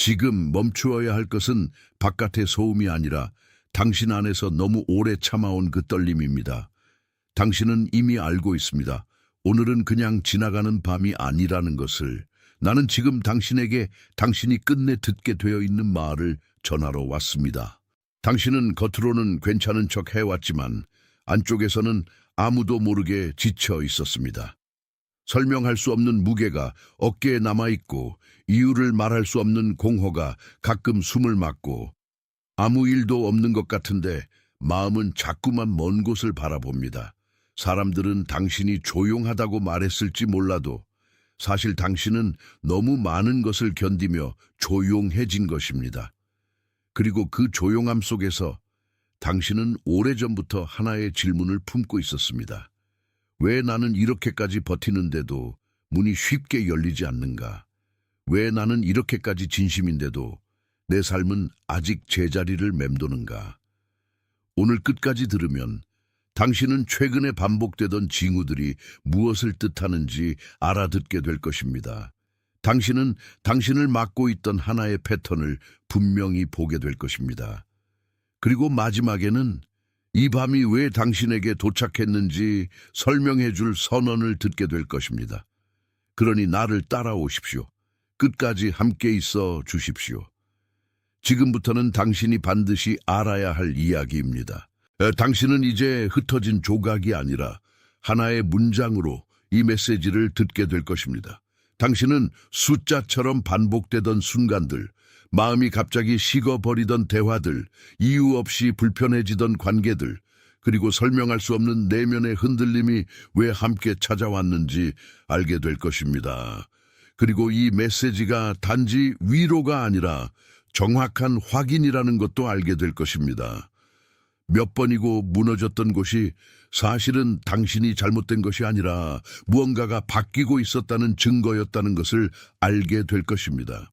지금 멈추어야 할 것은 바깥의 소음이 아니라 당신 안에서 너무 오래 참아온 그 떨림입니다. 당신은 이미 알고 있습니다. 오늘은 그냥 지나가는 밤이 아니라는 것을. 나는 지금 당신에게 당신이 끝내 듣게 되어 있는 말을 전하러 왔습니다. 당신은 겉으로는 괜찮은 척 해왔지만 안쪽에서는 아무도 모르게 지쳐 있었습니다. 설명할 수 없는 무게가 어깨에 남아있고 이유를 말할 수 없는 공허가 가끔 숨을 막고 아무 일도 없는 것 같은데 마음은 자꾸만 먼 곳을 바라봅니다. 사람들은 당신이 조용하다고 말했을지 몰라도 사실 당신은 너무 많은 것을 견디며 조용해진 것입니다. 그리고 그 조용함 속에서 당신은 오래전부터 하나의 질문을 품고 있었습니다. 왜 나는 이렇게까지 버티는데도 문이 쉽게 열리지 않는가? 왜 나는 이렇게까지 진심인데도 내 삶은 아직 제자리를 맴도는가? 오늘 끝까지 들으면 당신은 최근에 반복되던 징후들이 무엇을 뜻하는지 알아듣게 될 것입니다. 당신은 당신을 막고 있던 하나의 패턴을 분명히 보게 될 것입니다. 그리고 마지막에는 이 밤이 왜 당신에게 도착했는지 설명해 줄 선언을 듣게 될 것입니다. 그러니 나를 따라오십시오. 끝까지 함께 있어 주십시오. 지금부터는 당신이 반드시 알아야 할 이야기입니다. 당신은 이제 흩어진 조각이 아니라 하나의 문장으로 이 메시지를 듣게 될 것입니다. 당신은 숫자처럼 반복되던 순간들, 마음이 갑자기 식어버리던 대화들, 이유 없이 불편해지던 관계들, 그리고 설명할 수 없는 내면의 흔들림이 왜 함께 찾아왔는지 알게 될 것입니다. 그리고 이 메시지가 단지 위로가 아니라 정확한 확인이라는 것도 알게 될 것입니다. 몇 번이고 무너졌던 곳이 사실은 당신이 잘못된 것이 아니라 무언가가 바뀌고 있었다는 증거였다는 것을 알게 될 것입니다.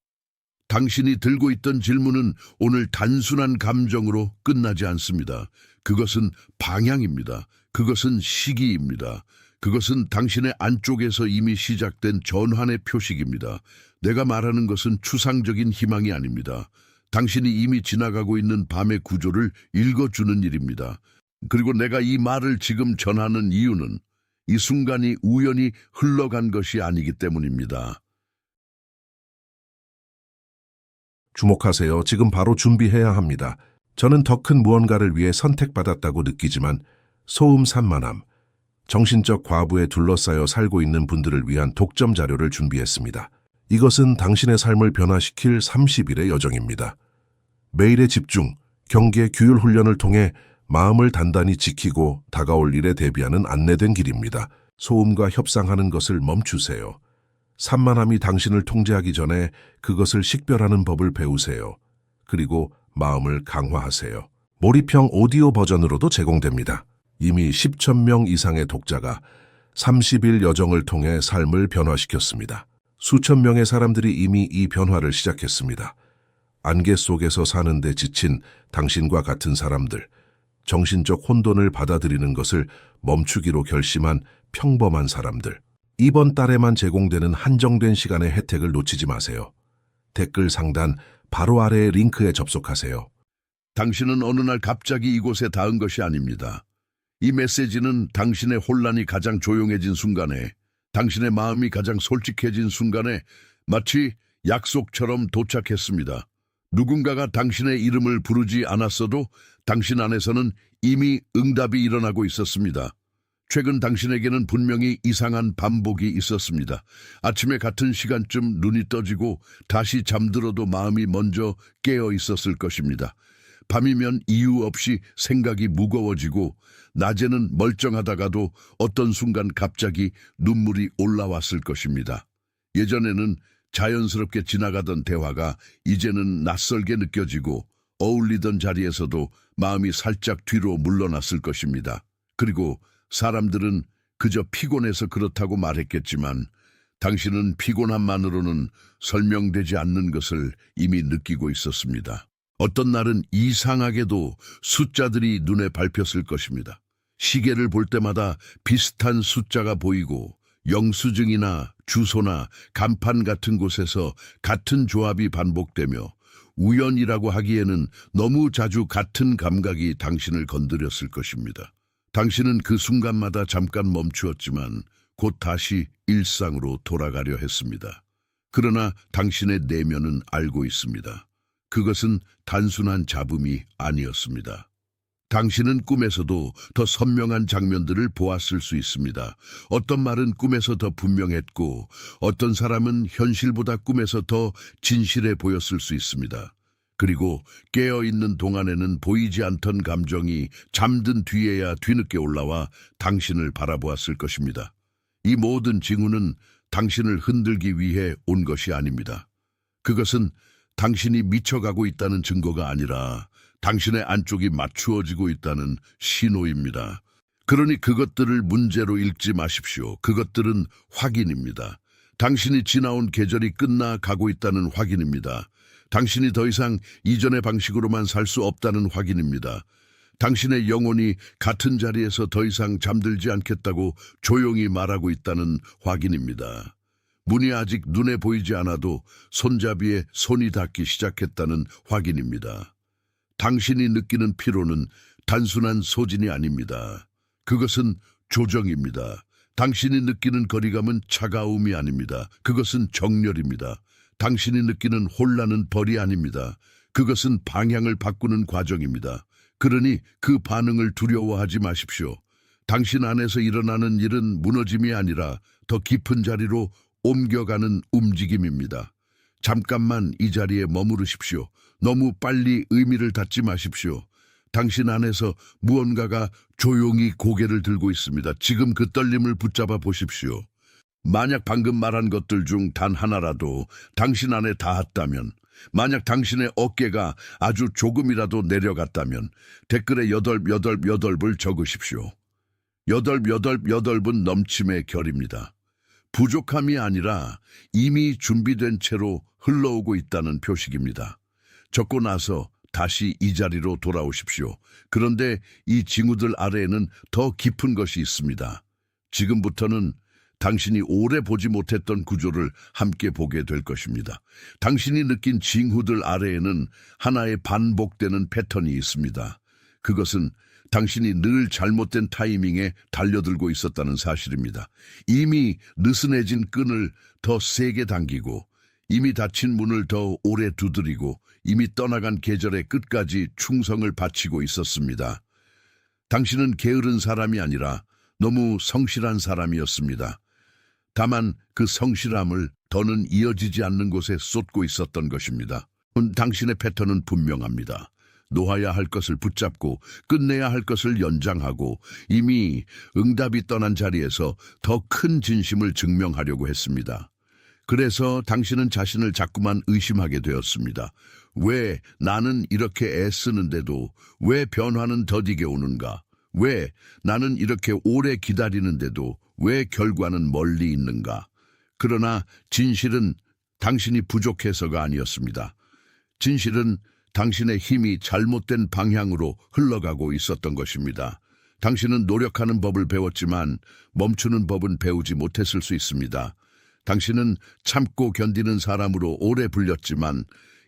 당신이 들고 있던 질문은 오늘 단순한 감정으로 끝나지 않습니다. 그것은 방향입니다. 그것은 시기입니다. 그것은 당신의 안쪽에서 이미 시작된 전환의 표식입니다. 내가 말하는 것은 추상적인 희망이 아닙니다. 당신이 이미 지나가고 있는 밤의 구조를 읽어주는 일입니다. 그리고 내가 이 말을 지금 전하는 이유는 이 순간이 우연히 흘러간 것이 아니기 때문입니다. 주목하세요. 지금 바로 준비해야 합니다. 저는 더 큰 무언가를 위해 선택받았다고 느끼지만 소음 산만함, 정신적 과부에 둘러싸여 살고 있는 분들을 위한 독점 자료를 준비했습니다. 이것은 당신의 삶을 변화시킬 30일의 여정입니다. 매일의 집중, 경계, 규율 훈련을 통해 마음을 단단히 지키고 다가올 일에 대비하는 안내된 길입니다. 소음과 협상하는 것을 멈추세요. 산만함이 당신을 통제하기 전에 그것을 식별하는 법을 배우세요. 그리고 마음을 강화하세요. 몰입형 오디오 버전으로도 제공됩니다. 이미 10,000명 이상의 독자가 30일 여정을 통해 삶을 변화시켰습니다. 수천 명의 사람들이 이미 이 변화를 시작했습니다. 안개 속에서 사는데 지친 당신과 같은 사람들, 정신적 혼돈을 받아들이는 것을 멈추기로 결심한 평범한 사람들. 이번 달에만 제공되는 한정된 시간의 혜택을 놓치지 마세요. 댓글 상단 바로 아래의 링크에 접속하세요. 당신은 어느 날 갑자기 이곳에 닿은 것이 아닙니다. 이 메시지는 당신의 혼란이 가장 조용해진 순간에, 당신의 마음이 가장 솔직해진 순간에 마치 약속처럼 도착했습니다. 누군가가 당신의 이름을 부르지 않았어도 당신 안에서는 이미 응답이 일어나고 있었습니다. 최근 당신에게는 분명히 이상한 반복이 있었습니다. 아침에 같은 시간쯤 눈이 떠지고 다시 잠들어도 마음이 먼저 깨어 있었을 것입니다. 밤이면 이유 없이 생각이 무거워지고 낮에는 멀쩡하다가도 어떤 순간 갑자기 눈물이 올라왔을 것입니다. 예전에는 자연스럽게 지나가던 대화가 이제는 낯설게 느껴지고 어울리던 자리에서도 마음이 살짝 뒤로 물러났을 것입니다. 그리고 사람들은 그저 피곤해서 그렇다고 말했겠지만 당신은 피곤함만으로는 설명되지 않는 것을 이미 느끼고 있었습니다. 어떤 날은 이상하게도 숫자들이 눈에 밟혔을 것입니다. 시계를 볼 때마다 비슷한 숫자가 보이고 영수증이나 주소나 간판 같은 곳에서 같은 조합이 반복되며 우연이라고 하기에는 너무 자주 같은 감각이 당신을 건드렸을 것입니다. 당신은 그 순간마다 잠깐 멈추었지만 곧 다시 일상으로 돌아가려 했습니다. 그러나 당신의 내면은 알고 있습니다. 그것은 단순한 잡음이 아니었습니다. 당신은 꿈에서도 더 선명한 장면들을 보았을 수 있습니다. 어떤 말은 꿈에서 더 분명했고 어떤 사람은 현실보다 꿈에서 더 진실해 보였을 수 있습니다. 그리고 깨어있는 동안에는 보이지 않던 감정이 잠든 뒤에야 뒤늦게 올라와 당신을 바라보았을 것입니다. 이 모든 징후는 당신을 흔들기 위해 온 것이 아닙니다. 그것은 당신이 미쳐가고 있다는 증거가 아니라 당신의 안쪽이 맞추어지고 있다는 신호입니다. 그러니 그것들을 문제로 읽지 마십시오. 그것들은 확인입니다. 당신이 지나온 계절이 끝나 가고 있다는 확인입니다. 당신이 더 이상 이전의 방식으로만 살 수 없다는 확인입니다. 당신의 영혼이 같은 자리에서 더 이상 잠들지 않겠다고 조용히 말하고 있다는 확인입니다. 문이 아직 눈에 보이지 않아도 손잡이에 손이 닿기 시작했다는 확인입니다. 당신이 느끼는 피로는 단순한 소진이 아닙니다. 그것은 조정입니다. 당신이 느끼는 거리감은 차가움이 아닙니다. 그것은 정렬입니다. 당신이 느끼는 혼란은 벌이 아닙니다. 그것은 방향을 바꾸는 과정입니다. 그러니 그 반응을 두려워하지 마십시오. 당신 안에서 일어나는 일은 무너짐이 아니라 더 깊은 자리로 옮겨가는 움직임입니다. 잠깐만 이 자리에 머무르십시오. 너무 빨리 의미를 닫지 마십시오. 당신 안에서 무언가가 조용히 고개를 들고 있습니다. 지금 그 떨림을 붙잡아 보십시오. 만약 방금 말한 것들 중 단 하나라도 당신 안에 닿았다면, 만약 당신의 어깨가 아주 조금이라도 내려갔다면 댓글에 여덟을 적으십시오. 여덟은 넘침의 결입니다. 부족함이 아니라 이미 준비된 채로 흘러오고 있다는 표식입니다. 적고 나서 다시 이 자리로 돌아오십시오. 그런데 이 징후들 아래에는 더 깊은 것이 있습니다. 지금부터는 당신이 오래 보지 못했던 구조를 함께 보게 될 것입니다. 당신이 느낀 징후들 아래에는 하나의 반복되는 패턴이 있습니다. 그것은 당신이 늘 잘못된 타이밍에 달려들고 있었다는 사실입니다. 이미 느슨해진 끈을 더 세게 당기고, 이미 닫힌 문을 더 오래 두드리고, 이미 떠나간 계절의 끝까지 충성을 바치고 있었습니다. 당신은 게으른 사람이 아니라 너무 성실한 사람이었습니다. 다만 그 성실함을 더는 이어지지 않는 곳에 쏟고 있었던 것입니다. 당신의 패턴은 분명합니다. 놓아야 할 것을 붙잡고 끝내야 할 것을 연장하고 이미 응답이 떠난 자리에서 더 큰 진심을 증명하려고 했습니다. 그래서 당신은 자신을 자꾸만 의심하게 되었습니다. 왜 나는 이렇게 애쓰는데도 왜 변화는 더디게 오는가? 왜 나는 이렇게 오래 기다리는데도 왜 결과는 멀리 있는가? 그러나 진실은 당신이 부족해서가 아니었습니다. 진실은 당신의 힘이 잘못된 방향으로 흘러가고 있었던 것입니다. 당신은 노력하는 법을 배웠지만 멈추는 법은 배우지 못했을 수 있습니다. 당신은 참고 견디는 사람으로 오래 불렸지만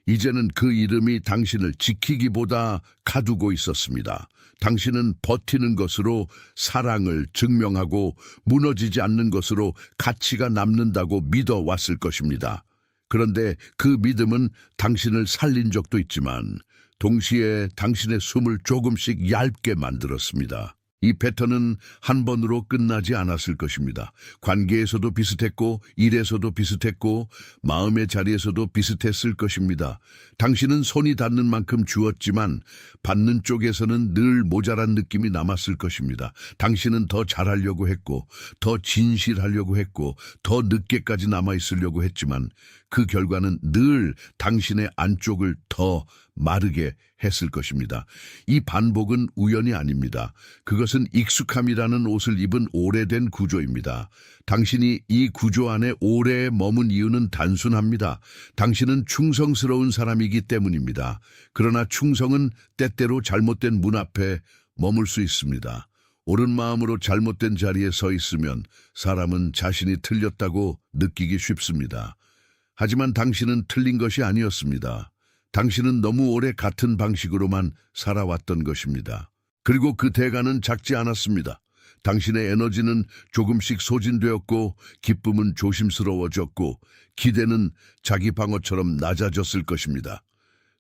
이제는 그 이름이 당신을 지키기보다 가두고 있었습니다. 당신은 버티는 것으로 사랑을 증명하고 무너지지 않는 것으로 가치가 남는다고 믿어왔을 것입니다. 그런데 그 믿음은 당신을 살린 적도 있지만 동시에 당신의 숨을 조금씩 얇게 만들었습니다. 이 패턴은 한 번으로 끝나지 않았을 것입니다. 관계에서도 비슷했고 일에서도 비슷했고 마음의 자리에서도 비슷했을 것입니다. 당신은 손이 닿는 만큼 주었지만 받는 쪽에서는 늘 모자란 느낌이 남았을 것입니다. 당신은 더 잘하려고 했고 더 진실하려고 했고 더 늦게까지 남아있으려고 했지만 그 결과는 늘 당신의 안쪽을 더 마르게 했을 것입니다. 이 반복은 우연이 아닙니다. 그것은 익숙함이라는 옷을 입은 오래된 구조입니다. 당신이 이 구조 안에 오래 머문 이유는 단순합니다. 당신은 충성스러운 사람이기 때문입니다. 그러나 충성은 때때로 잘못된 문 앞에 머물 수 있습니다. 옳은 마음으로 잘못된 자리에 서 있으면 사람은 자신이 틀렸다고 느끼기 쉽습니다. 하지만 당신은 틀린 것이 아니었습니다. 당신은 너무 오래 같은 방식으로만 살아왔던 것입니다. 그리고 그 대가는 작지 않았습니다. 당신의 에너지는 조금씩 소진되었고, 기쁨은 조심스러워졌고, 기대는 자기 방어처럼 낮아졌을 것입니다.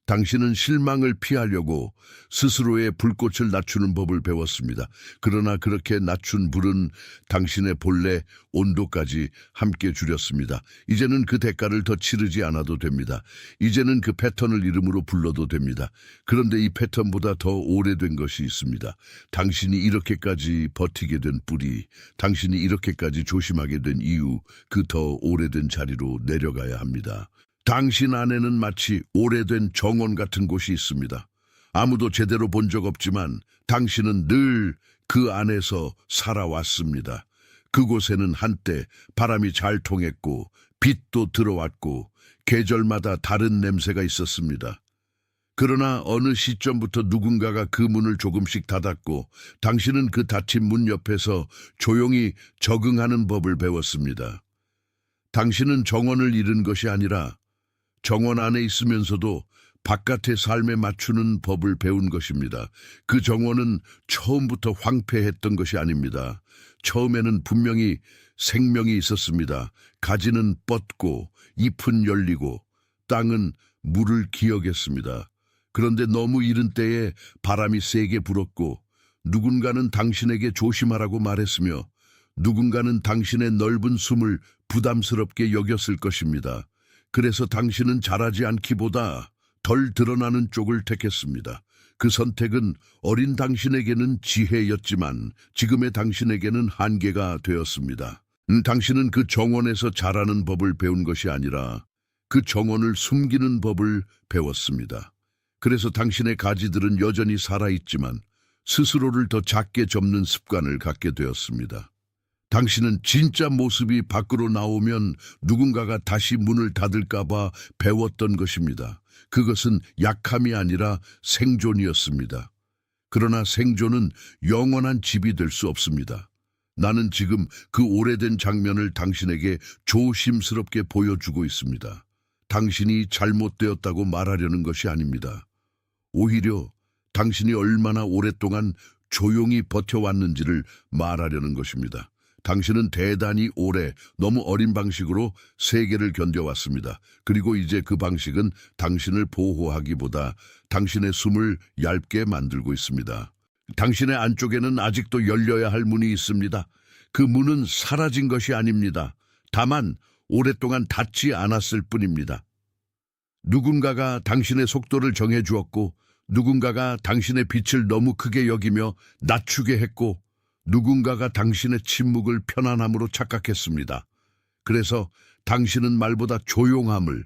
당신은 실망을 피하려고 스스로의 불꽃을 낮추는 법을 배웠습니다. 그러나 그렇게 낮춘 불은 당신의 본래 온도까지 함께 줄였습니다. 이제는 그 대가를 더 치르지 않아도 됩니다. 이제는 그 패턴을 이름으로 불러도 됩니다. 그런데 이 패턴보다 더 오래된 것이 있습니다. 당신이 이렇게까지 버티게 된 뿌리, 당신이 이렇게까지 조심하게 된 이유, 그 더 오래된 자리로 내려가야 합니다. 당신 안에는 마치 오래된 정원 같은 곳이 있습니다. 아무도 제대로 본 적 없지만 당신은 늘 그 안에서 살아왔습니다. 그곳에는 한때 바람이 잘 통했고, 빛도 들어왔고, 계절마다 다른 냄새가 있었습니다. 그러나 어느 시점부터 누군가가 그 문을 조금씩 닫았고, 당신은 그 닫힌 문 옆에서 조용히 적응하는 법을 배웠습니다. 당신은 정원을 잃은 것이 아니라 정원 안에 있으면서도 바깥의 삶에 맞추는 법을 배운 것입니다. 그 정원은 처음부터 황폐했던 것이 아닙니다. 처음에는 분명히 생명이 있었습니다. 가지는 뻗고 잎은 열리고 땅은 물을 기억했습니다. 그런데 너무 이른 때에 바람이 세게 불었고, 누군가는 당신에게 조심하라고 말했으며 누군가는 당신의 넓은 숨을 부담스럽게 여겼을 것입니다. 그래서 당신은 잘하지 않기보다 덜 드러나는 쪽을 택했습니다. 그 선택은 어린 당신에게는 지혜였지만 지금의 당신에게는 한계가 되었습니다. 당신은 그 정원에서 자라는 법을 배운 것이 아니라 그 정원을 숨기는 법을 배웠습니다. 그래서 당신의 가지들은 여전히 살아있지만 스스로를 더 작게 접는 습관을 갖게 되었습니다. 당신은 진짜 모습이 밖으로 나오면 누군가가 다시 문을 닫을까봐 배웠던 것입니다. 그것은 약함이 아니라 생존이었습니다. 그러나 생존은 영원한 집이 될 수 없습니다. 나는 지금 그 오래된 장면을 당신에게 조심스럽게 보여주고 있습니다. 당신이 잘못되었다고 말하려는 것이 아닙니다. 오히려 당신이 얼마나 오랫동안 조용히 버텨왔는지를 말하려는 것입니다. 당신은 대단히 오래 너무 어린 방식으로 세계를 견뎌왔습니다. 그리고 이제 그 방식은 당신을 보호하기보다 당신의 숨을 얇게 만들고 있습니다. 당신의 안쪽에는 아직도 열려야 할 문이 있습니다. 그 문은 사라진 것이 아닙니다. 다만 오랫동안 닫지 않았을 뿐입니다. 누군가가 당신의 속도를 정해주었고, 누군가가 당신의 빛을 너무 크게 여기며 낮추게 했고, 누군가가 당신의 침묵을 편안함으로 착각했습니다. 그래서 당신은 말보다 조용함을,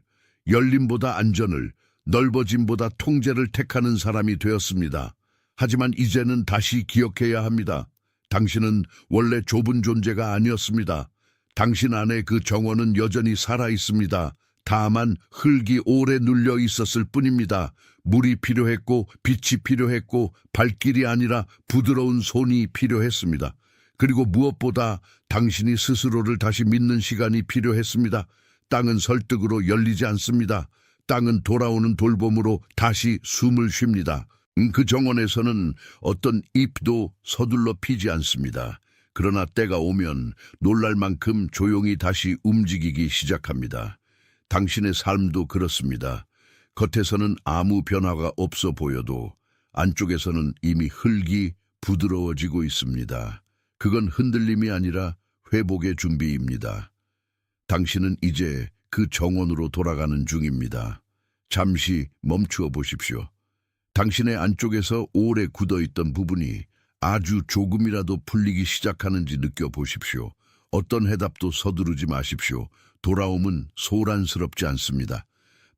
열림보다 안전을, 넓어짐보다 통제를 택하는 사람이 되었습니다. 하지만 이제는 다시 기억해야 합니다. 당신은 원래 좁은 존재가 아니었습니다. 당신 안에 그 정원은 여전히 살아있습니다. 다만 흙이 오래 눌려 있었을 뿐입니다. 물이 필요했고 빛이 필요했고 발길이 아니라 부드러운 손이 필요했습니다. 그리고 무엇보다 당신이 스스로를 다시 믿는 시간이 필요했습니다. 땅은 설득으로 열리지 않습니다. 땅은 돌아오는 돌봄으로 다시 숨을 쉽니다. 그 정원에서는 어떤 잎도 서둘러 피지 않습니다. 그러나 때가 오면 놀랄 만큼 조용히 다시 움직이기 시작합니다. 당신의 삶도 그렇습니다. 겉에서는 아무 변화가 없어 보여도 안쪽에서는 이미 흙이 부드러워지고 있습니다. 그건 흔들림이 아니라 회복의 준비입니다. 당신은 이제 그 정원으로 돌아가는 중입니다. 잠시 멈추어 보십시오. 당신의 안쪽에서 오래 굳어있던 부분이 아주 조금이라도 풀리기 시작하는지 느껴보십시오. 어떤 해답도 서두르지 마십시오. 돌아옴은 소란스럽지 않습니다.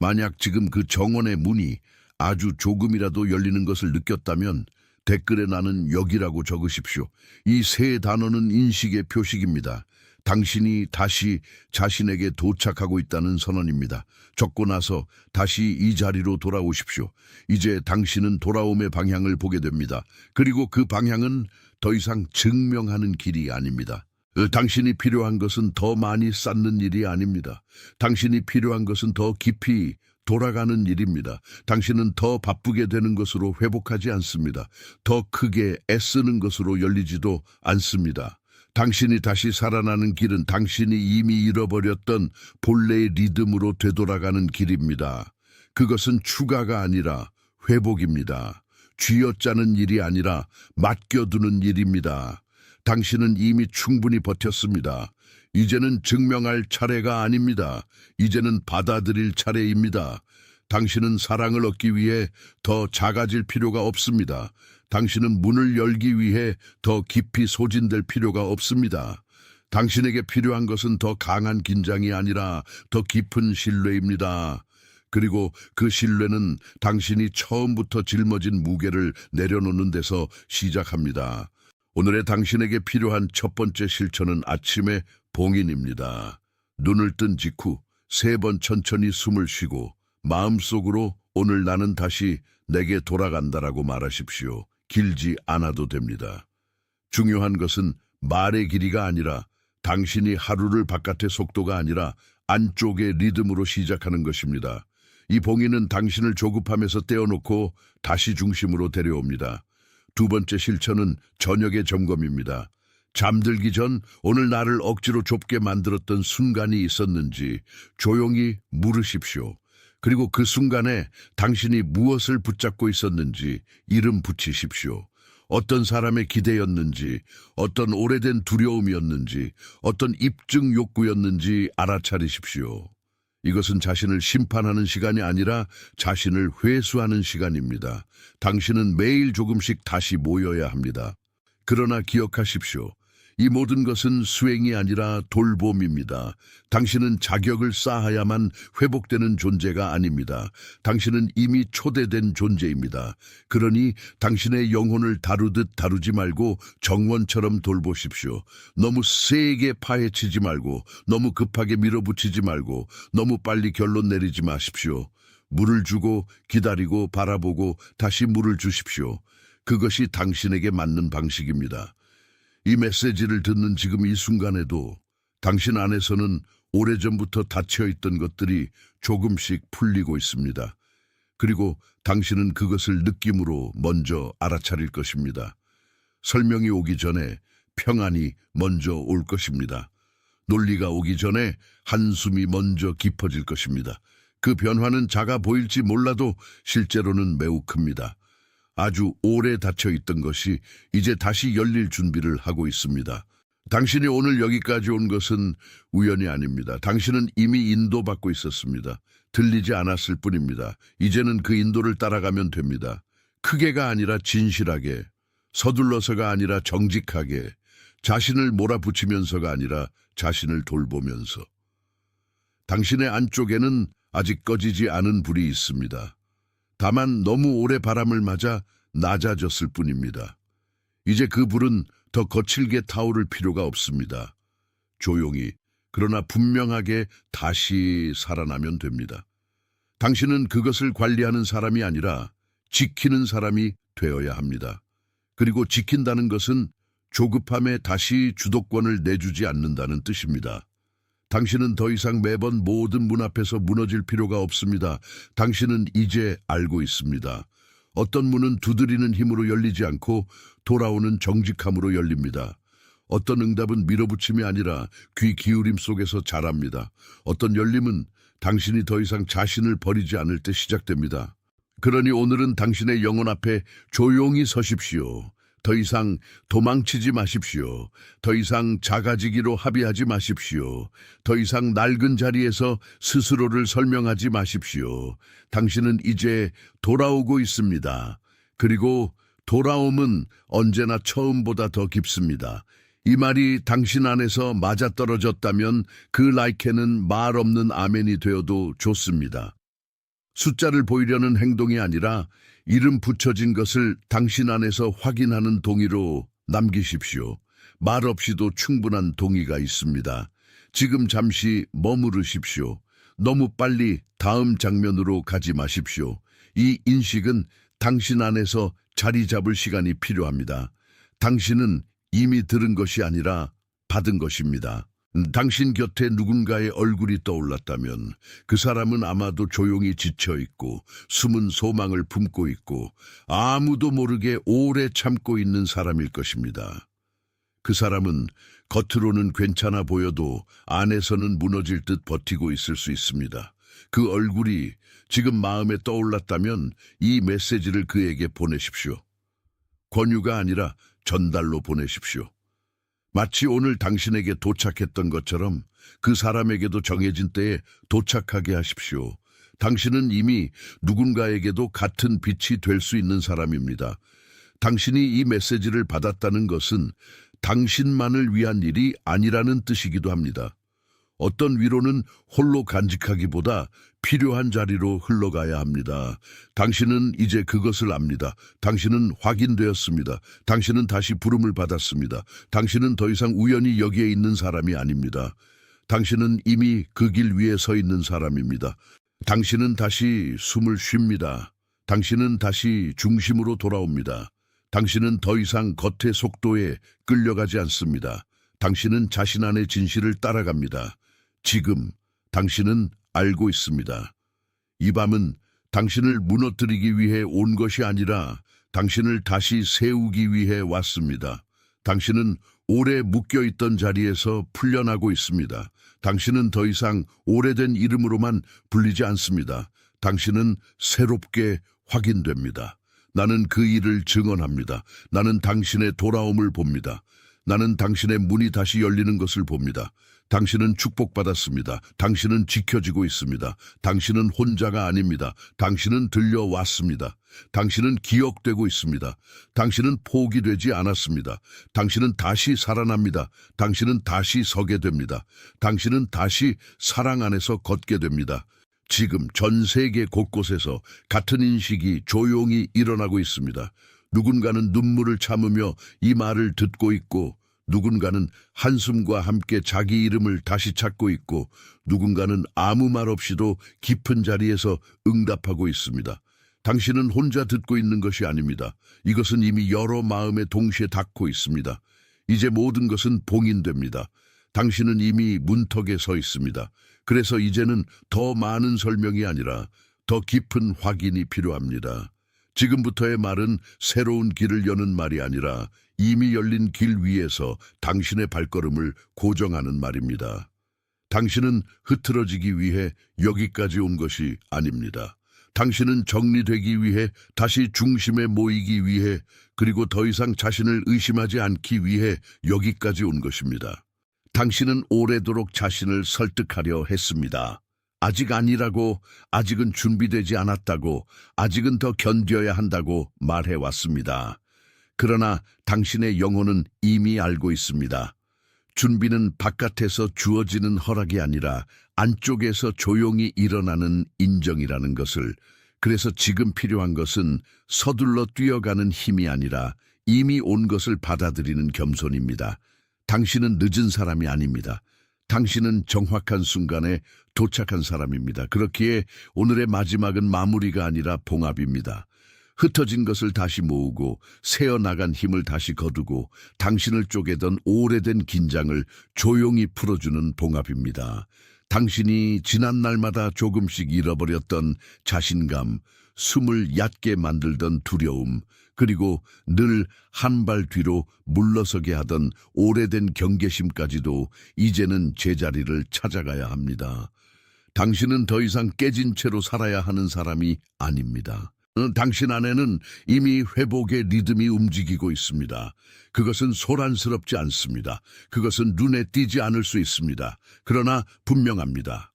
만약 지금 그 정원의 문이 아주 조금이라도 열리는 것을 느꼈다면 댓글에 나는 여기라고 적으십시오. 이 세 단어는 인식의 표식입니다. 당신이 다시 자신에게 도착하고 있다는 선언입니다. 적고 나서 다시 이 자리로 돌아오십시오. 이제 당신은 돌아옴의 방향을 보게 됩니다. 그리고 그 방향은 더 이상 증명하는 길이 아닙니다. 당신이 필요한 것은 더 많이 쌓는 일이 아닙니다. 당신이 필요한 것은 더 깊이 돌아가는 일입니다. 당신은 더 바쁘게 되는 것으로 회복하지 않습니다. 더 크게 애쓰는 것으로 열리지도 않습니다. 당신이 다시 살아나는 길은 당신이 이미 잃어버렸던 본래의 리듬으로 되돌아가는 길입니다. 그것은 추가가 아니라 회복입니다. 쥐어짜는 일이 아니라 맡겨두는 일입니다. 당신은 이미 충분히 버텼습니다. 이제는 증명할 차례가 아닙니다. 이제는 받아들일 차례입니다. 당신은 사랑을 얻기 위해 더 작아질 필요가 없습니다. 당신은 문을 열기 위해 더 깊이 소진될 필요가 없습니다. 당신에게 필요한 것은 더 강한 긴장이 아니라 더 깊은 신뢰입니다. 그리고 그 신뢰는 당신이 처음부터 짊어진 무게를 내려놓는 데서 시작합니다. 오늘의 당신에게 필요한 첫 번째 실천은 아침의 봉인입니다. 눈을 뜬 직후 3번 천천히 숨을 쉬고 마음속으로 오늘 나는 다시 내게 돌아간다라고 말하십시오. 길지 않아도 됩니다. 중요한 것은 말의 길이가 아니라 당신이 하루를 바깥의 속도가 아니라 안쪽의 리듬으로 시작하는 것입니다. 이 봉인은 당신을 조급함에서 떼어놓고 다시 중심으로 데려옵니다. 두 번째 실천은 저녁의 점검입니다. 잠들기 전 오늘 나를 억지로 좁게 만들었던 순간이 있었는지 조용히 물으십시오. 그리고 그 순간에 당신이 무엇을 붙잡고 있었는지 이름 붙이십시오. 어떤 사람의 기대였는지, 어떤 오래된 두려움이었는지, 어떤 입증 욕구였는지 알아차리십시오. 이것은 자신을 심판하는 시간이 아니라 자신을 회수하는 시간입니다. 당신은 매일 조금씩 다시 모여야 합니다. 그러나 기억하십시오. 이 모든 것은 수행이 아니라 돌봄입니다. 당신은 자격을 쌓아야만 회복되는 존재가 아닙니다. 당신은 이미 초대된 존재입니다. 그러니 당신의 영혼을 다루듯 다루지 말고 정원처럼 돌보십시오. 너무 세게 파헤치지 말고 너무 급하게 밀어붙이지 말고 너무 빨리 결론 내리지 마십시오. 물을 주고 기다리고 바라보고 다시 물을 주십시오. 그것이 당신에게 맞는 방식입니다. 이 메시지를 듣는 지금 이 순간에도 당신 안에서는 오래전부터 닫혀있던 것들이 조금씩 풀리고 있습니다. 그리고 당신은 그것을 느낌으로 먼저 알아차릴 것입니다. 설명이 오기 전에 평안이 먼저 올 것입니다. 논리가 오기 전에 한숨이 먼저 깊어질 것입니다. 그 변화는 작아 보일지 몰라도 실제로는 매우 큽니다. 아주 오래 닫혀있던 것이 이제 다시 열릴 준비를 하고 있습니다. 당신이 오늘 여기까지 온 것은 우연이 아닙니다. 당신은 이미 인도받고 있었습니다. 들리지 않았을 뿐입니다. 이제는 그 인도를 따라가면 됩니다. 크게가 아니라 진실하게, 서둘러서가 아니라 정직하게, 자신을 몰아붙이면서가 아니라 자신을 돌보면서. 당신의 안쪽에는 아직 꺼지지 않은 불이 있습니다. 다만 너무 오래 바람을 맞아 낮아졌을 뿐입니다. 이제 그 불은 더 거칠게 타오를 필요가 없습니다. 조용히, 그러나 분명하게 다시 살아나면 됩니다. 당신은 그것을 관리하는 사람이 아니라 지키는 사람이 되어야 합니다. 그리고 지킨다는 것은 조급함에 다시 주도권을 내주지 않는다는 뜻입니다. 당신은 더 이상 매번 모든 문 앞에서 무너질 필요가 없습니다. 당신은 이제 알고 있습니다. 어떤 문은 두드리는 힘으로 열리지 않고 돌아오는 정직함으로 열립니다. 어떤 응답은 밀어붙임이 아니라 귀 기울임 속에서 자랍니다. 어떤 열림은 당신이 더 이상 자신을 버리지 않을 때 시작됩니다. 그러니 오늘은 당신의 영혼 앞에 조용히 서십시오. 더 이상 도망치지 마십시오. 더 이상 작아지기로 합의하지 마십시오. 더 이상 낡은 자리에서 스스로를 설명하지 마십시오. 당신은 이제 돌아오고 있습니다. 그리고 돌아옴은 언제나 처음보다 더 깊습니다. 이 말이 당신 안에서 맞아떨어졌다면 그 라이케는 말 없는 아멘이 되어도 좋습니다. 숫자를 보이려는 행동이 아니라 이름 붙여진 것을 당신 안에서 확인하는 동의로 남기십시오. 말 없이도 충분한 동의가 있습니다. 지금 잠시 머무르십시오. 너무 빨리 다음 장면으로 가지 마십시오. 이 인식은 당신 안에서 자리 잡을 시간이 필요합니다. 당신은 이미 들은 것이 아니라 받은 것입니다. 당신 곁에 누군가의 얼굴이 떠올랐다면 그 사람은 아마도 조용히 지쳐있고 숨은 소망을 품고 있고 아무도 모르게 오래 참고 있는 사람일 것입니다. 그 사람은 겉으로는 괜찮아 보여도 안에서는 무너질 듯 버티고 있을 수 있습니다. 그 얼굴이 지금 마음에 떠올랐다면 이 메시지를 그에게 보내십시오. 권유가 아니라 전달로 보내십시오. 마치 오늘 당신에게 도착했던 것처럼 그 사람에게도 정해진 때에 도착하게 하십시오. 당신은 이미 누군가에게도 같은 빛이 될 수 있는 사람입니다. 당신이 이 메시지를 받았다는 것은 당신만을 위한 일이 아니라는 뜻이기도 합니다. 어떤 위로는 홀로 간직하기보다 필요한 자리로 흘러가야 합니다. 당신은 이제 그것을 압니다. 당신은 확인되었습니다. 당신은 다시 부름을 받았습니다. 당신은 더 이상 우연히 여기에 있는 사람이 아닙니다. 당신은 이미 그 길 위에 서 있는 사람입니다. 당신은 다시 숨을 쉽니다. 당신은 다시 중심으로 돌아옵니다. 당신은 더 이상 겉의 속도에 끌려가지 않습니다. 당신은 자신 안의 진실을 따라갑니다. 지금 당신은 알고 있습니다. 이 밤은 당신을 무너뜨리기 위해 온 것이 아니라 당신을 다시 세우기 위해 왔습니다. 당신은 오래 묶여있던 자리에서 풀려나고 있습니다. 당신은 더 이상 오래된 이름으로만 불리지 않습니다. 당신은 새롭게 확인됩니다. 나는 그 일을 증언합니다. 나는 당신의 돌아옴을 봅니다. 나는 당신의 문이 다시 열리는 것을 봅니다. 당신은 축복받았습니다. 당신은 지켜지고 있습니다. 당신은 혼자가 아닙니다. 당신은 들려왔습니다. 당신은 기억되고 있습니다. 당신은 포기되지 않았습니다. 당신은 다시 살아납니다. 당신은 다시 서게 됩니다. 당신은 다시 사랑 안에서 걷게 됩니다. 지금 전 세계 곳곳에서 같은 인식이 조용히 일어나고 있습니다. 누군가는 눈물을 참으며 이 말을 듣고 있고 누군가는 한숨과 함께 자기 이름을 다시 찾고 있고 누군가는 아무 말 없이도 깊은 자리에서 응답하고 있습니다. 당신은 혼자 듣고 있는 것이 아닙니다. 이것은 이미 여러 마음에 동시에 닿고 있습니다. 이제 모든 것은 봉인됩니다. 당신은 이미 문턱에 서 있습니다. 그래서 이제는 더 많은 설명이 아니라 더 깊은 확인이 필요합니다. 지금부터의 말은 새로운 길을 여는 말이 아니라 이미 열린 길 위에서 당신의 발걸음을 고정하는 말입니다. 당신은 흐트러지기 위해 여기까지 온 것이 아닙니다. 당신은 정리되기 위해 다시 중심에 모이기 위해 그리고 더 이상 자신을 의심하지 않기 위해 여기까지 온 것입니다. 당신은 오래도록 자신을 설득하려 했습니다. 아직 아니라고, 아직은 준비되지 않았다고, 아직은 더 견뎌야 한다고 말해왔습니다. 그러나 당신의 영혼은 이미 알고 있습니다. 준비는 바깥에서 주어지는 허락이 아니라 안쪽에서 조용히 일어나는 인정이라는 것을, 그래서 지금 필요한 것은 서둘러 뛰어가는 힘이 아니라 이미 온 것을 받아들이는 겸손입니다. 당신은 늦은 사람이 아닙니다. 당신은 정확한 순간에 도착한 사람입니다. 그렇기에 오늘의 마지막은 마무리가 아니라 봉합입니다. 흩어진 것을 다시 모으고 새어나간 힘을 다시 거두고 당신을 쪼개던 오래된 긴장을 조용히 풀어주는 봉합입니다. 당신이 지난 날마다 조금씩 잃어버렸던 자신감, 숨을 얕게 만들던 두려움, 그리고 늘 한 발 뒤로 물러서게 하던 오래된 경계심까지도 이제는 제자리를 찾아가야 합니다. 당신은 더 이상 깨진 채로 살아야 하는 사람이 아닙니다. 당신 안에는 이미 회복의 리듬이 움직이고 있습니다. 그것은 소란스럽지 않습니다. 그것은 눈에 띄지 않을 수 있습니다. 그러나 분명합니다.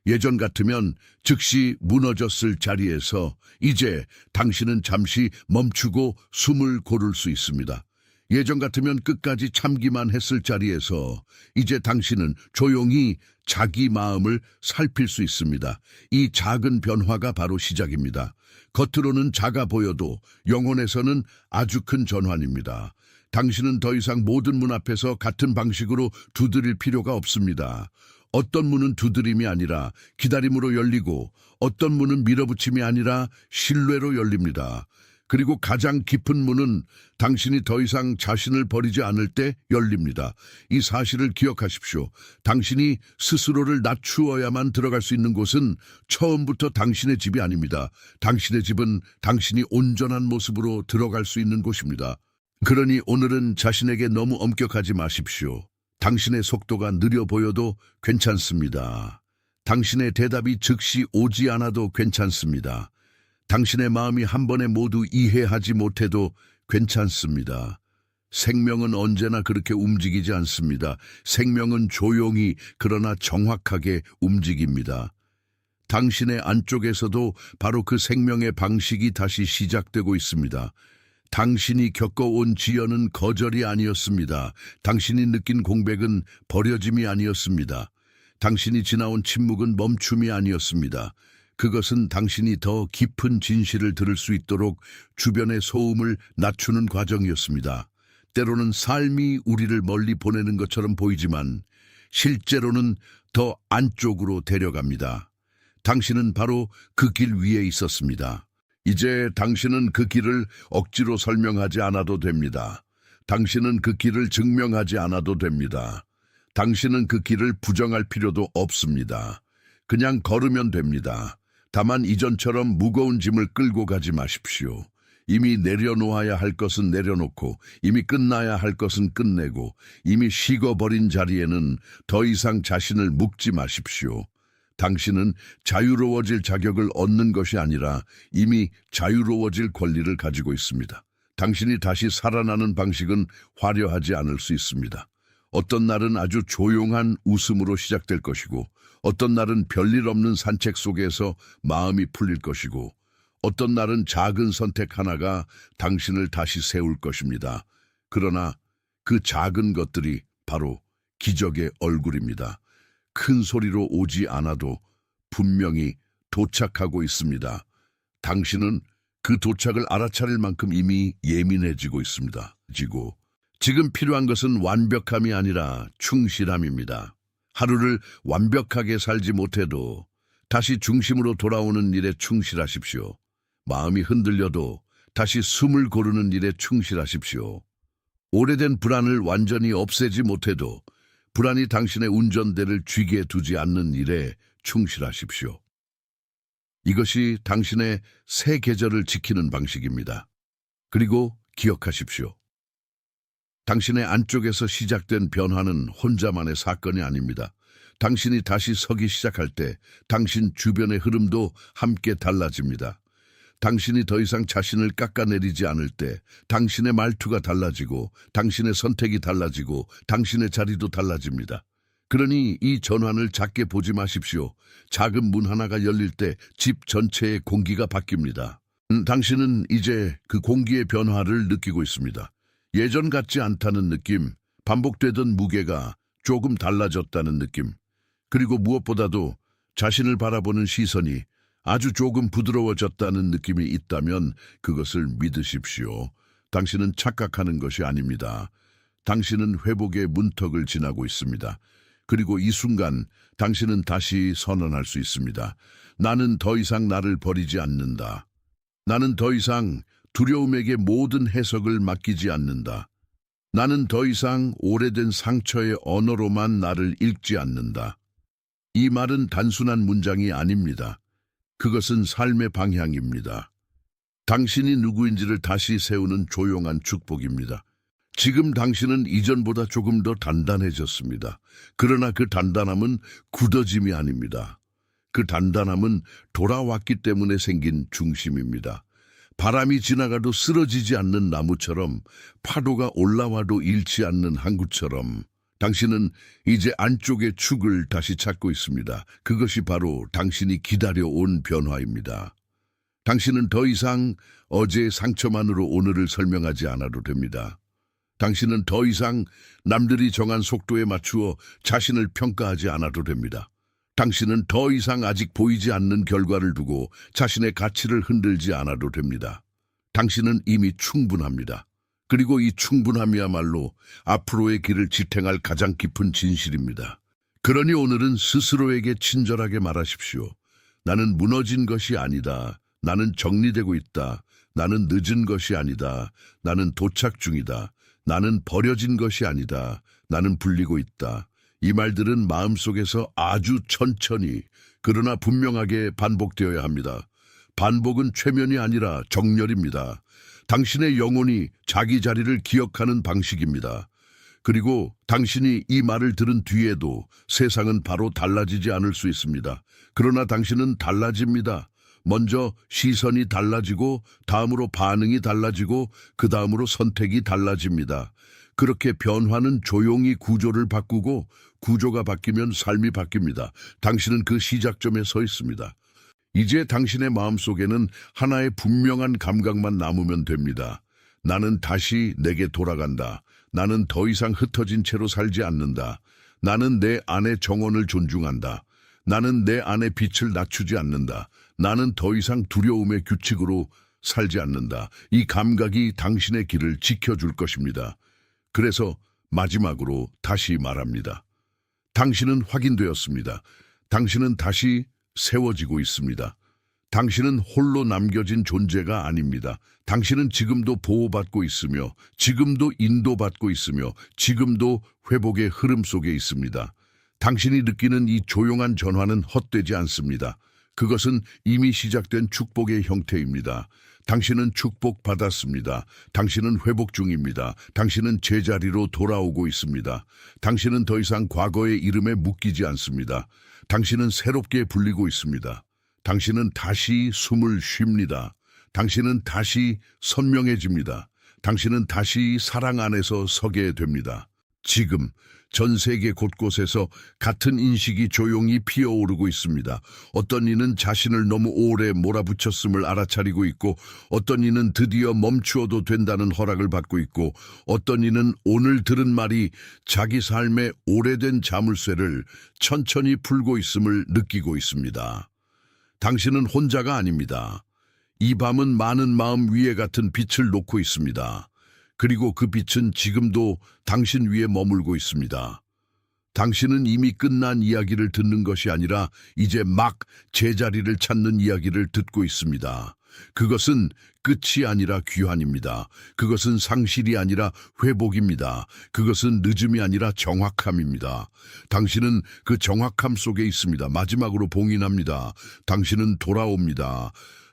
예전 같으면 즉시 무너졌을 자리에서 이제 당신은 잠시 멈추고 숨을 고를 수 있습니다. 예전 같으면 끝까지 참기만 했을 자리에서 이제 당신은 조용히 자기 마음을 살필 수 있습니다. 이 작은 변화가 바로 시작입니다. 겉으로는 작아 보여도 영혼에서는 아주 큰 전환입니다. 당신은 더 이상 모든 문 앞에서 같은 방식으로 두드릴 필요가 없습니다. 어떤 문은 두드림이 아니라 기다림으로 열리고 어떤 문은 밀어붙임이 아니라 신뢰로 열립니다. 그리고 가장 깊은 문은 당신이 더 이상 자신을 버리지 않을 때 열립니다. 이 사실을 기억하십시오. 당신이 스스로를 낮추어야만 들어갈 수 있는 곳은 처음부터 당신의 집이 아닙니다. 당신의 집은 당신이 온전한 모습으로 들어갈 수 있는 곳입니다. 그러니 오늘은 자신에게 너무 엄격하지 마십시오. 당신의 속도가 느려 보여도 괜찮습니다. 당신의 대답이 즉시 오지 않아도 괜찮습니다. 당신의 마음이 한 번에 모두 이해하지 못해도 괜찮습니다. 생명은 언제나 그렇게 움직이지 않습니다. 생명은 조용히 그러나 정확하게 움직입니다. 당신의 안쪽에서도 바로 그 생명의 방식이 다시 시작되고 있습니다. 당신이 겪어온 지연은 거절이 아니었습니다. 당신이 느낀 공백은 버려짐이 아니었습니다. 당신이 지나온 침묵은 멈춤이 아니었습니다. 그것은 당신이 더 깊은 진실을 들을 수 있도록 주변의 소음을 낮추는 과정이었습니다. 때로는 삶이 우리를 멀리 보내는 것처럼 보이지만 실제로는 더 안쪽으로 데려갑니다. 당신은 바로 그 길 위에 있었습니다. 이제 당신은 그 길을 억지로 설명하지 않아도 됩니다. 당신은 그 길을 증명하지 않아도 됩니다. 당신은 그 길을 부정할 필요도 없습니다. 그냥 걸으면 됩니다. 다만 이전처럼 무거운 짐을 끌고 가지 마십시오. 이미 내려놓아야 할 것은 내려놓고 이미 끝나야 할 것은 끝내고 이미 식어버린 자리에는 더 이상 자신을 묶지 마십시오. 당신은 자유로워질 자격을 얻는 것이 아니라 이미 자유로워질 권리를 가지고 있습니다. 당신이 다시 살아나는 방식은 화려하지 않을 수 있습니다. 어떤 날은 아주 조용한 웃음으로 시작될 것이고 어떤 날은 별일 없는 산책 속에서 마음이 풀릴 것이고 어떤 날은 작은 선택 하나가 당신을 다시 세울 것입니다. 그러나 그 작은 것들이 바로 기적의 얼굴입니다. 큰 소리로 오지 않아도 분명히 도착하고 있습니다. 당신은 그 도착을 알아차릴 만큼 이미 예민해지고 있습니다. 지금 필요한 것은 완벽함이 아니라 충실함입니다. 하루를 완벽하게 살지 못해도 다시 중심으로 돌아오는 일에 충실하십시오. 마음이 흔들려도 다시 숨을 고르는 일에 충실하십시오. 오래된 불안을 완전히 없애지 못해도 불안이 당신의 운전대를 쥐게 두지 않는 일에 충실하십시오. 이것이 당신의 새 계절을 지키는 방식입니다. 그리고 기억하십시오. 당신의 안쪽에서 시작된 변화는 혼자만의 사건이 아닙니다. 당신이 다시 서기 시작할 때 당신 주변의 흐름도 함께 달라집니다. 당신이 더 이상 자신을 깎아내리지 않을 때 당신의 말투가 달라지고 당신의 선택이 달라지고 당신의 자리도 달라집니다. 그러니 이 전환을 작게 보지 마십시오. 작은 문 하나가 열릴 때 집 전체의 공기가 바뀝니다. 당신은 이제 그 공기의 변화를 느끼고 있습니다. 예전 같지 않다는 느낌, 반복되던 무게가 조금 달라졌다는 느낌, 그리고 무엇보다도 자신을 바라보는 시선이 아주 조금 부드러워졌다는 느낌이 있다면 그것을 믿으십시오. 당신은 착각하는 것이 아닙니다. 당신은 회복의 문턱을 지나고 있습니다. 그리고 이 순간 당신은 다시 선언할 수 있습니다. 나는 더 이상 나를 버리지 않는다. 나는 더 이상 두려움에게 모든 해석을 맡기지 않는다. 나는 더 이상 오래된 상처의 언어로만 나를 읽지 않는다. 이 말은 단순한 문장이 아닙니다. 그것은 삶의 방향입니다. 당신이 누구인지를 다시 세우는 조용한 축복입니다. 지금 당신은 이전보다 조금 더 단단해졌습니다. 그러나 그 단단함은 굳어짐이 아닙니다. 그 단단함은 돌아왔기 때문에 생긴 중심입니다. 바람이 지나가도 쓰러지지 않는 나무처럼, 파도가 올라와도 잃지 않는 항구처럼 당신은 이제 안쪽의 축을 다시 찾고 있습니다. 그것이 바로 당신이 기다려온 변화입니다. 당신은 더 이상 어제의 상처만으로 오늘을 설명하지 않아도 됩니다. 당신은 더 이상 남들이 정한 속도에 맞추어 자신을 평가하지 않아도 됩니다. 당신은 더 이상 아직 보이지 않는 결과를 두고 자신의 가치를 흔들지 않아도 됩니다. 당신은 이미 충분합니다. 그리고 이 충분함이야말로 앞으로의 길을 지탱할 가장 깊은 진실입니다. 그러니 오늘은 스스로에게 친절하게 말하십시오. 나는 무너진 것이 아니다. 나는 정리되고 있다. 나는 늦은 것이 아니다. 나는 도착 중이다. 나는 버려진 것이 아니다. 나는 불리고 있다. 이 말들은 마음속에서 아주 천천히 그러나 분명하게 반복되어야 합니다. 반복은 최면이 아니라 정렬입니다. 당신의 영혼이 자기 자리를 기억하는 방식입니다. 그리고 당신이 이 말을 들은 뒤에도 세상은 바로 달라지지 않을 수 있습니다. 그러나 당신은 달라집니다. 먼저 시선이 달라지고 다음으로 반응이 달라지고 그 다음으로 선택이 달라집니다. 그렇게 변화는 조용히 구조를 바꾸고 구조가 바뀌면 삶이 바뀝니다. 당신은 그 시작점에 서 있습니다. 이제 당신의 마음속에는 하나의 분명한 감각만 남으면 됩니다. 나는 다시 내게 돌아간다. 나는 더 이상 흩어진 채로 살지 않는다. 나는 내 안의 정원을 존중한다. 나는 내 안의 빛을 낮추지 않는다. 나는 더 이상 두려움의 규칙으로 살지 않는다. 이 감각이 당신의 길을 지켜줄 것입니다. 그래서 마지막으로 다시 말합니다. 당신은 확인되었습니다. 당신은 다시 세워지고 있습니다. 당신은 홀로 남겨진 존재가 아닙니다. 당신은 지금도 보호받고 있으며, 지금도 인도받고 있으며, 지금도 회복의 흐름 속에 있습니다. 당신이 느끼는 이 조용한 전환은 헛되지 않습니다. 그것은 이미 시작된 축복의 형태입니다. 당신은 축복받았습니다. 당신은 회복 중입니다. 당신은 제자리로 돌아오고 있습니다. 당신은 더 이상 과거의 이름에 묶이지 않습니다. 당신은 새롭게 불리고 있습니다. 당신은 다시 숨을 쉽니다. 당신은 다시 선명해집니다. 당신은 다시 사랑 안에서 서게 됩니다. 지금 전 세계 곳곳에서 같은 인식이 조용히 피어오르고 있습니다. 어떤 이는 자신을 너무 오래 몰아붙였음을 알아차리고 있고, 어떤 이는 드디어 멈추어도 된다는 허락을 받고 있고, 어떤 이는 오늘 들은 말이 자기 삶의 오래된 자물쇠를 천천히 풀고 있음을 느끼고 있습니다. 당신은 혼자가 아닙니다. 이 밤은 많은 마음 위에 같은 빛을 놓고 있습니다. 그리고 그 빛은 지금도 당신 위에 머물고 있습니다. 당신은 이미 끝난 이야기를 듣는 것이 아니라 이제 막 제자리를 찾는 이야기를 듣고 있습니다. 그것은 끝이 아니라 귀환입니다. 그것은 상실이 아니라 회복입니다. 그것은 늦음이 아니라 정확함입니다. 당신은 그 정확함 속에 있습니다. 마지막으로 봉인합니다. 당신은 돌아옵니다.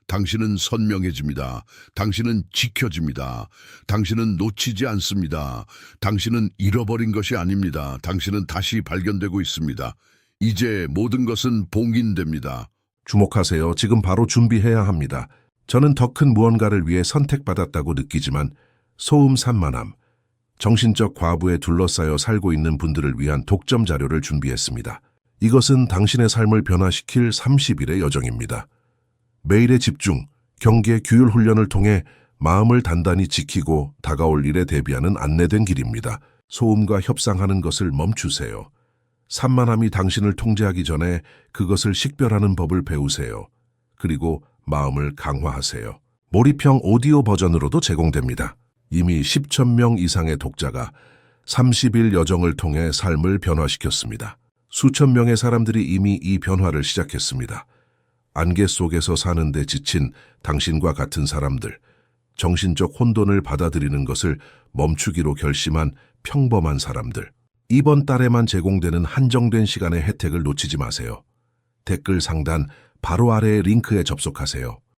당신은 선명해집니다. 당신은 지켜집니다. 당신은 놓치지 않습니다. 당신은 잃어버린 것이 아닙니다. 당신은 다시 발견되고 있습니다. 이제 모든 것은 봉인됩니다. 주목하세요. 지금 바로 준비해야 합니다. 저는 더 큰 무언가를 위해 선택받았다고 느끼지만 소음 산만함, 정신적 과부에 둘러싸여 살고 있는 분들을 위한 독점 자료를 준비했습니다. 이것은 당신의 삶을 변화시킬 30일의 여정입니다. 매일의 집중, 경계, 규율 훈련을 통해 마음을 단단히 지키고 다가올 일에 대비하는 안내된 길입니다. 소음과 협상하는 것을 멈추세요. 산만함이 당신을 통제하기 전에 그것을 식별하는 법을 배우세요. 그리고 마음을 강화하세요. 몰입형 오디오 버전으로도 제공됩니다. 이미 10,000명 이상의 독자가 30일 여정을 통해 삶을 변화시켰습니다. 수천 명의 사람들이 이미 이 변화를 시작했습니다. 안개 속에서 사는데 지친 당신과 같은 사람들, 정신적 혼돈을 받아들이는 것을 멈추기로 결심한 평범한 사람들. 이번 달에만 제공되는 한정된 시간의 혜택을 놓치지 마세요. 댓글 상단 바로 아래의 링크에 접속하세요.